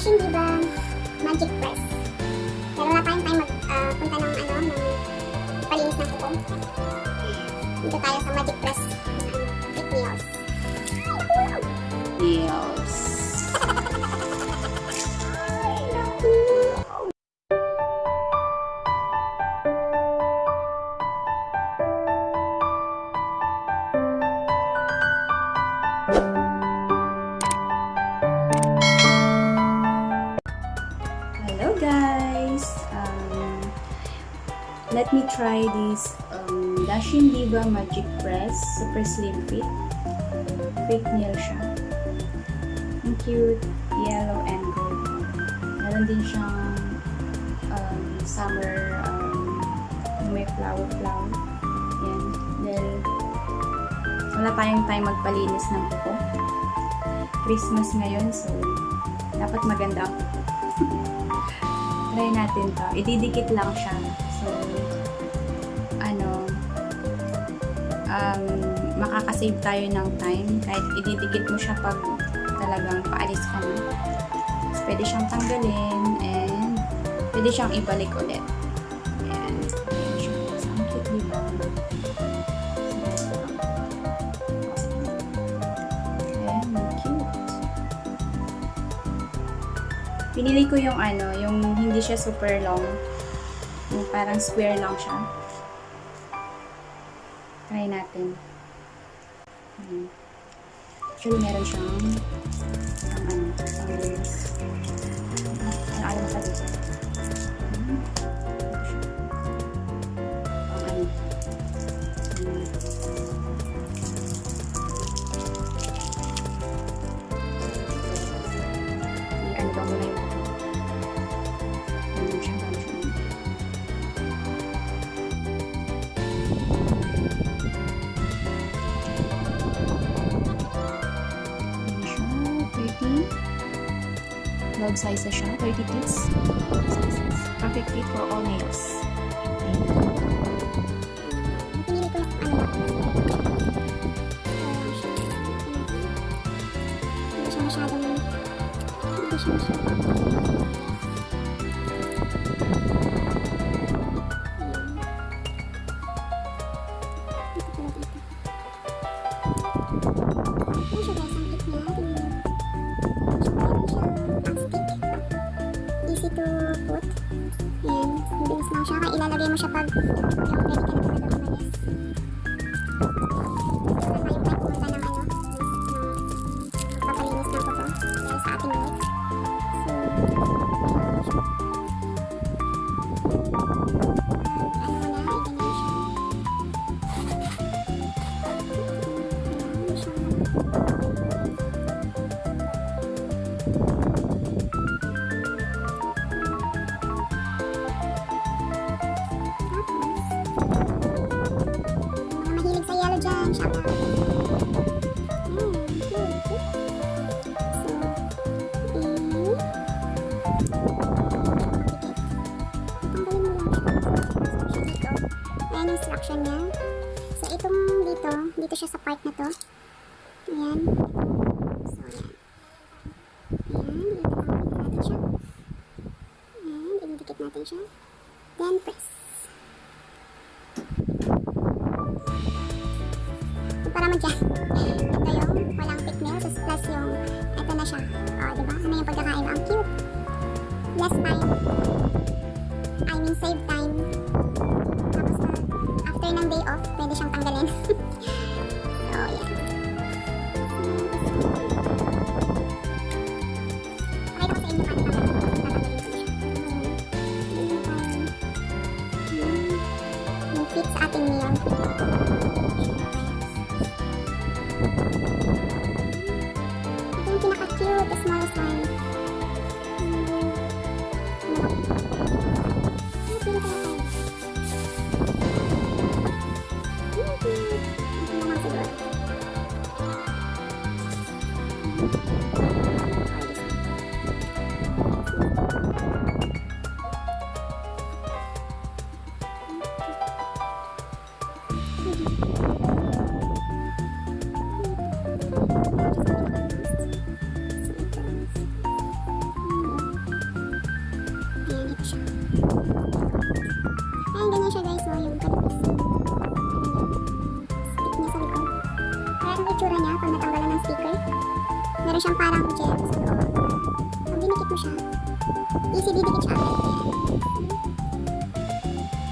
Dashing Diva Magic Press. Pero wala tayong time punta ng palinis ng kuko. Dito tayo sa Magic Press. With nails. Nails. Hello guys! Let me try this Dashing Diva Magic Press Super Slim Fit. Fake nail siya. Ang cute, yellow and gold. Meron din siyang summer may flower. Yan. Then, wala tayong time magpalinis ng kuko. Christmas ngayon, so dapat maganda ang kuko. Try natin to. Ididikit lang siya. So, makakasave tayo ng time kahit ididikit mo siya pag talagang paalis ka na. So, pwede siyang tanggalin and pwede siyang ibalik ulit. Ayan. Ayan siya. So, ang cute, diba? Ayan, cute. Pinili ko yung yung hindi siya super long. Yung parang square lang siya. Try natin. Actually, meron siyang alam sa dito. Ano ba muna yung log size na siya, 30 pieces. Perfect fit for all nails. Pinili ko hindi siya masyadong easy to put. Ayan, mabilis lang siya. Kaya ilalagay mo siya pag ready ka na talaga umalis. Wala tayong time pumunta ng papalinis ng kuko dahil sa ating work. So, dyan, shout out. Ayan instruction niya. So, itong dito siya sa part na to. Ayan. So, ayan. Ayan, ididikit natin siya. Then, press. Para mo dyan. Ito yung walang fake nails plus yung ito na siya. O, diba? Ano yung pagkakain? Ang cute. Less time. I mean, save time. Tapos, after ng day off, pwede siyang tanggalin. So, yeah. Pakita ko sa inyo paano tatanggalin ko siya. Yung fit sa ating nail. Ito yung pinaka-cute, the smallest one. Ito naman siguro. Meron siyang parang gel sa loob. Pag dinikit mo siya, easy didikit siya agad.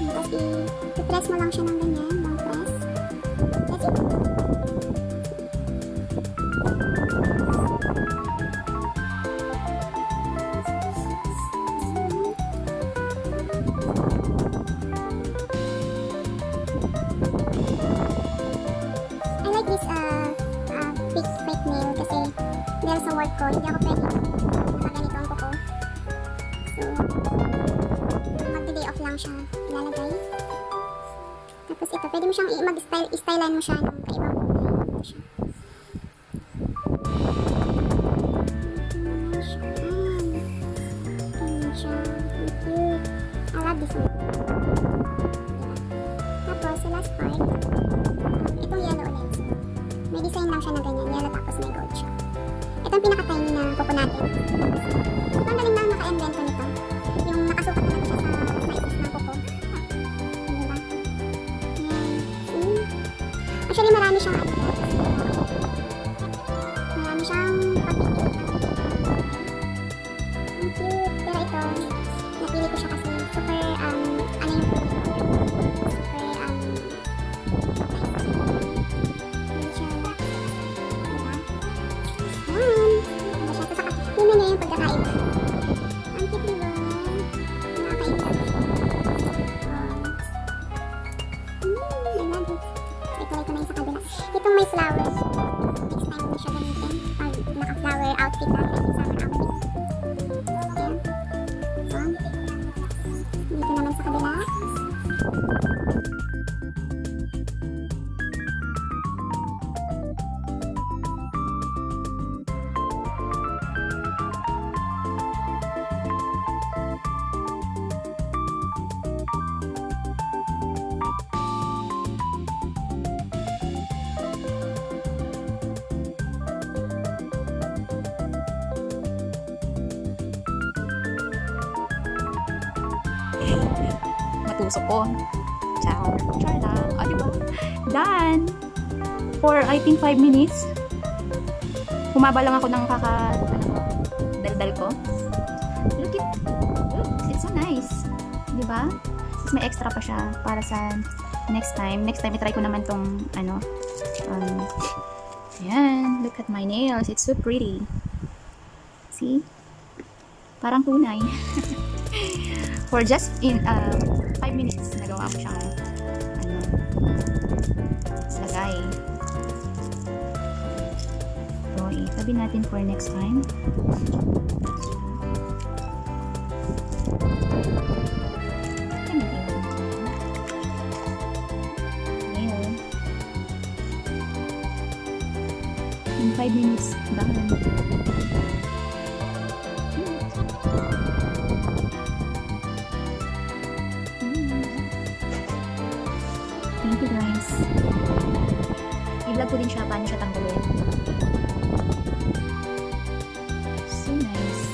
Tapos i-press mo lang siya ng ganyan, long press. That's it. I like this fake nail kasi dahil sa work ko, hindi ako pwede nakaganito ang kuko. So, magde-day off lang siya ilalagay. Tapos ito, pwede mo siyang mag-stylean mo siya ng kaibang kulay. Ito siya. Ganyan siya. Ang cute. I love this one. Tapos, sa last part, itong yellow ulit. So, may design lang siya na ganyan. Yellow tapos may gold siya. Ito ang pinaka-tiny na kuko natin. Ito ang galing na naka-invento nito. Yung nakasukat na siya sa sizes ng kuko. Diba? Actually, marami siyang marami siyang papipili. Ang cute. Pero ito, napili ko siya kasi super, ano yung kulay ko? Super, hindi siya, diba? Ano siya? Saka, yun na niya yung pagkakaiba. Ang cute, diba? Nakakaiba. I love it. Ituloy ko na yung sa kabila. Itong may flowers. Next time na siya gamitin. Pag naka-flower outfit natin. Yung summer outfit. Ayan. So, dito naman sa kabila. Matusok ko. Char. Char lang. O, diba? Done! For, I think, 5 minutes. Humaba lang ako ng daldal ko. Look it. Look, it's so nice. Diba? Tapos may extra pa siya para sa next time. Next time, itry ko naman tong, ayan. Look at my nails. It's so pretty. See? Parang tunay. For just in 5 minutes, nagawa ko siyang lagay. So, itabi natin for next time. Ngayon, in 5 minutes, done. Thank you guys. I-vlog ko din siya paano siya tanggalin. So nice.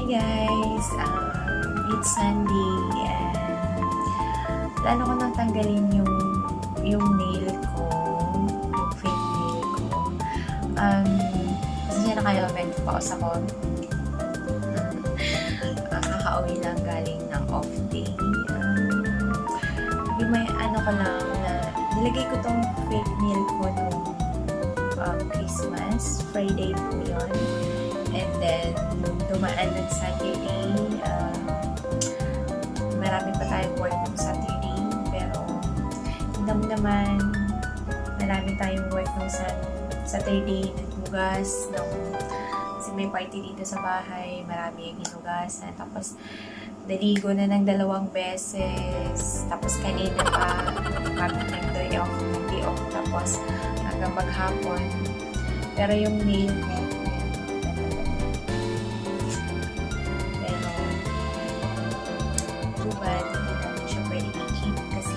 guys, it's Sunday and plano ko nang tanggalin yung nail ko, yung fake nail ko. Kasi na kayo, medyo paos ako. Kakauwi lang galing ng off day. May ano ko lang na nilagay ko tong fake nail ko nung Christmas, Friday po yun. And then, dumaan ng Saturday. Marami pa tayong work ng Saturday. Pero, naman, marami tayong work ng Saturday. Naghugas. Kasi may party dito sa bahay. Marami yung hinugasan. Tapos, naligo na ng 2 beses. Tapos, kanina pa, kami nag-day off. Tapos, hanggang maghapon. Pero yung nail ko, hindi natin siya pwede i-keep kasi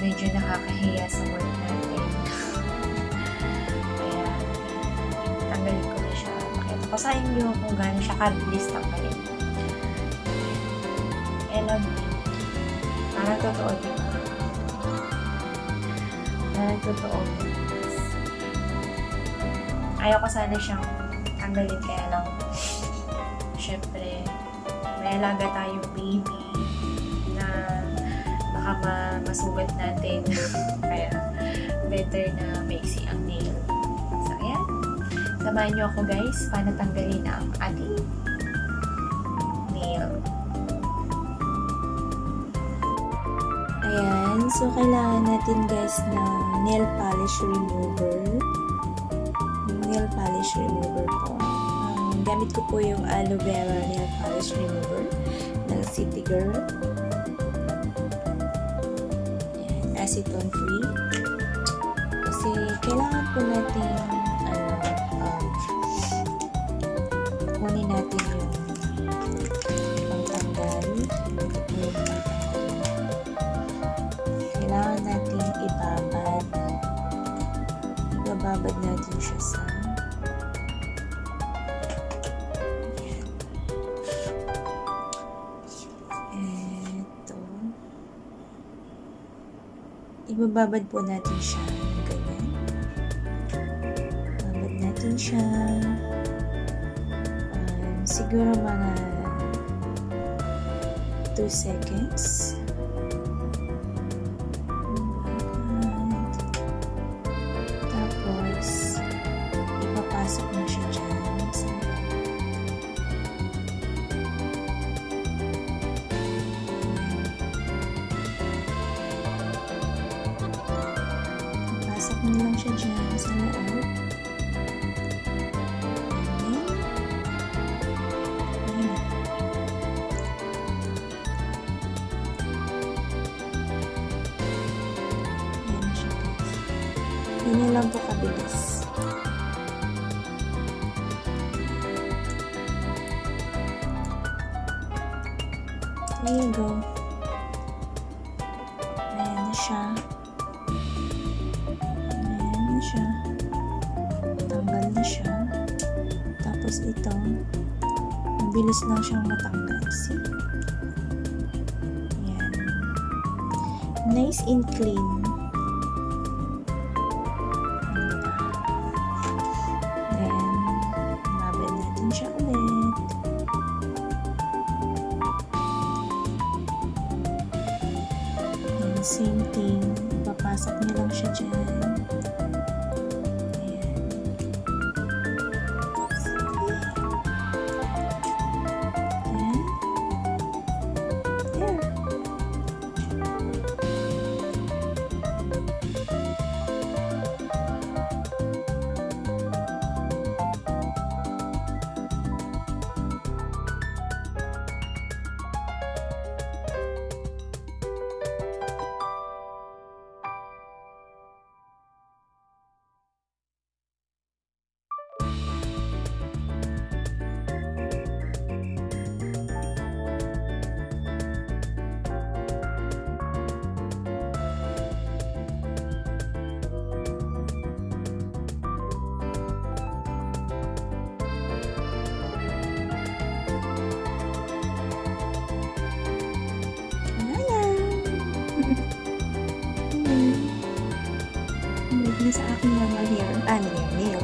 medyo nakakahiya sa work natin. Kaya, tanggalin ko na siya. Pakita ko sa inyo kung gaano siya kabilis tanggalin. And parang totoo din. Parang totoo. Ayaw ko sana siyang tanggalin kaya lang syempre may alaga tayong baby na baka masugat natin. Kaya, better na maiksi ang nail. So, ayan. Samahan nyo ako guys, paano tanggalin ang ating nail. Ayan. So, kailangan natin guys ng nail polish remover. Nail polish remover po. Gamit ko po yung aloe vera nail polish remover ng City Girl. Ayan, acetone free. Kasi kailangan po natin kunin natin yung pangtanggal. Kailangan natin ibabad natin siya sa ibababad po natin siya ganyan. Babad natin siya siguro mga 2 seconds. Tapos ipapasok na siya dyan. Pasok mo lang siya dyan sa loob. Ayan siya guys. Ganyan lang po kabilis. There you go. Ayan na siya. Tanggal na siya. Tapos ito, mabilis lang siyang matanggal. See? Ayan. Nice and clean. Then, babad natin siya ulit. And same thing. Papasok niyo lang siya dyan. sa aking normal hair, nail.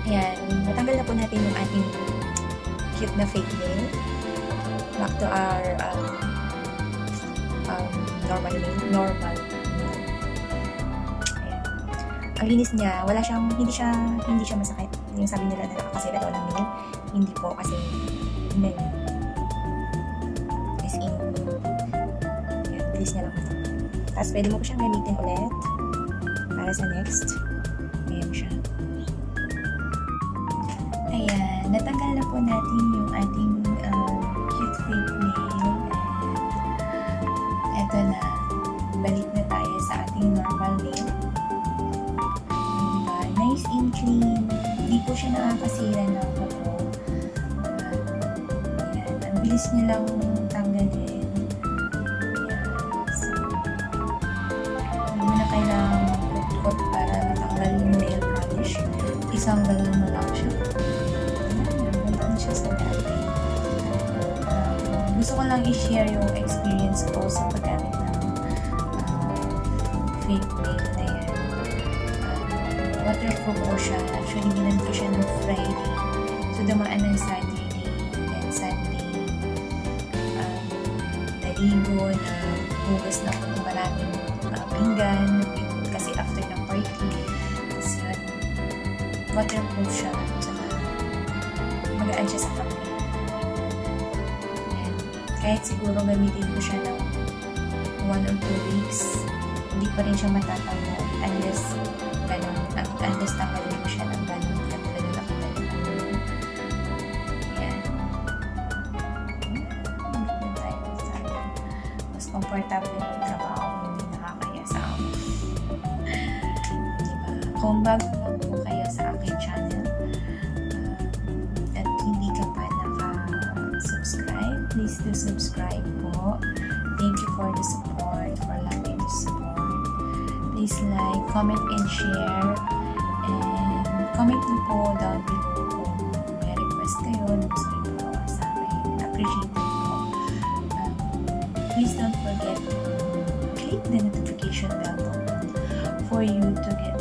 Ayan, natanggal na po natin yung ating cute na fake nail. Back to our normal nail. Ayan. Ang linis niya, hindi siya masakit. Yung sabi nila na nakakasira daw ng nail. Hindi po kasi hindi. As in, ayan, bilis niya lang. Tapos pwede mo po siyang gamitin ulit para sa next. Ayan siya. Ayan, natanggal na po natin yung ating cute fake nail. And eto na, balik na tayo sa ating normal nail. Diba? Nice and clean. Hindi po siya nakakasira ng kuko. Ayan, ang bilis niya lang tanggalin. Ayan, so, hindi mo na kailangan mag-kot para matanggal yung nail polish. Isang galon mo lang siya. Sa dati. Gusto ko lang i-share yung experience ko sa paggamit ng fake nail na yan. Waterproof po siya. Actually, ginamit ko siya ng Friday. So, dumaan ng Saturday and Sunday. Naligo na hugas na ng maraming pinggan kasi after ng party. Tapos yun, waterproof siya. Magaan siya sa kamay. And kahit siguro gamitin ko siya ng 1 or 2 weeks, hindi pa rin siya matatanggal unless tanggalin mo siya ng ganun katulad na nakita niyo. Ayan. Dito tayo sa mas comfortable yung trabaho, hindi nakakaya sa ako. Diba? Kung bago lang po kayo sa aking channel, please do subscribe po. Thank you for the support, for allowing the support. Please like, comment, and share. And comment niyo po down below kung may request kayo na gusto niyo po sa akin. Appreciate it po. Please don't forget to click the notification bell for you to get